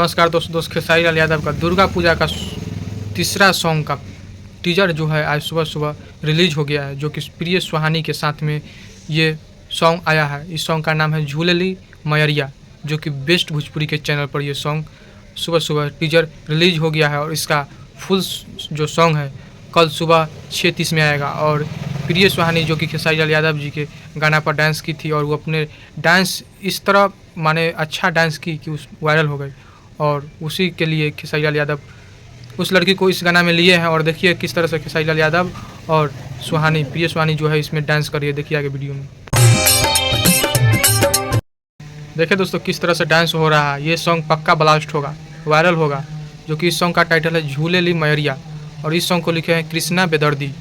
नमस्कार दोस्तों, खेसारी लाल यादव का दुर्गा पूजा का तीसरा सॉन्ग का टीजर जो है आज सुबह सुबह रिलीज हो गया है, जो कि प्रिय सुहानी के साथ में ये सॉन्ग आया है। इस सॉन्ग का नाम है झूलेली मयरिया, जो कि बेस्ट भोजपुरी के चैनल पर ये सॉन्ग सुबह सुबह टीजर रिलीज हो गया है। और इसका फुल जो सॉन्ग है कल सुबह 6:30 में आएगा। और प्रिय सुहानी जो कि खेसारी लाल यादव जी के गाना पर डांस की थी, और वो अपने डांस इस तरह माने अच्छा डांस की कि उस वायरल हो गई, और उसी के लिए खेसारी लाल यादव उस लड़की को इस गाना में लिए हैं। और देखिए किस तरह से खेसारी लाल यादव और सुहानी प्रिय सुहानी जो है इसमें डांस कर रही है। देखिए आगे वीडियो में देखिए दोस्तों किस तरह से डांस हो रहा है। ये सॉन्ग पक्का ब्लास्ट होगा, वायरल होगा। जो कि इस सॉन्ग का टाइटल है झूलेली मयरिया, और इस सॉन्ग को लिखे हैं कृष्णा बेदर्दी।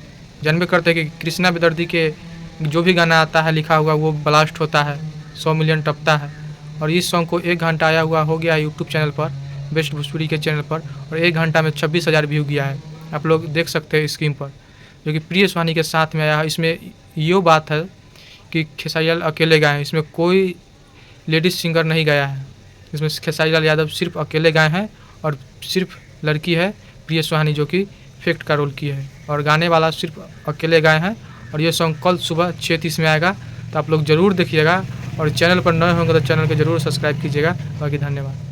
जानबे करते हैं कि कृष्णा बेदर्दी के जो भी गाना आता है लिखा हुआ वो ब्लास्ट होता है, 100 मिलियन टपता है। और इस सॉन्ग को 1 घंटा आया हुआ हो गया है यूट्यूब चैनल पर, बेस्ट भोजपुरी के चैनल पर, और 1 घंटा में 26,000 व्यू गया है। आप लोग देख सकते हैं स्क्रीन पर, जो कि प्रिय सुहानी के साथ में आया है। इसमें ये बात है कि खेसारी लाल अकेले गाए हैं, इसमें कोई लेडीज़ सिंगर नहीं गाया है। इसमें खेसारी लाल यादव सिर्फ अकेले गाए हैं, और सिर्फ लड़की है प्रिय सुहानी जो कि इफेक्ट का रोल की है, और गाने वाला सिर्फ अकेले गाए हैं। और ये सॉन्ग कल सुबह 6:30 में आएगा, तो आप लोग ज़रूर देखिएगा। और चैनल पर नए होंगे तो चैनल को ज़रूर सब्सक्राइब कीजिएगा। बाकी धन्यवाद।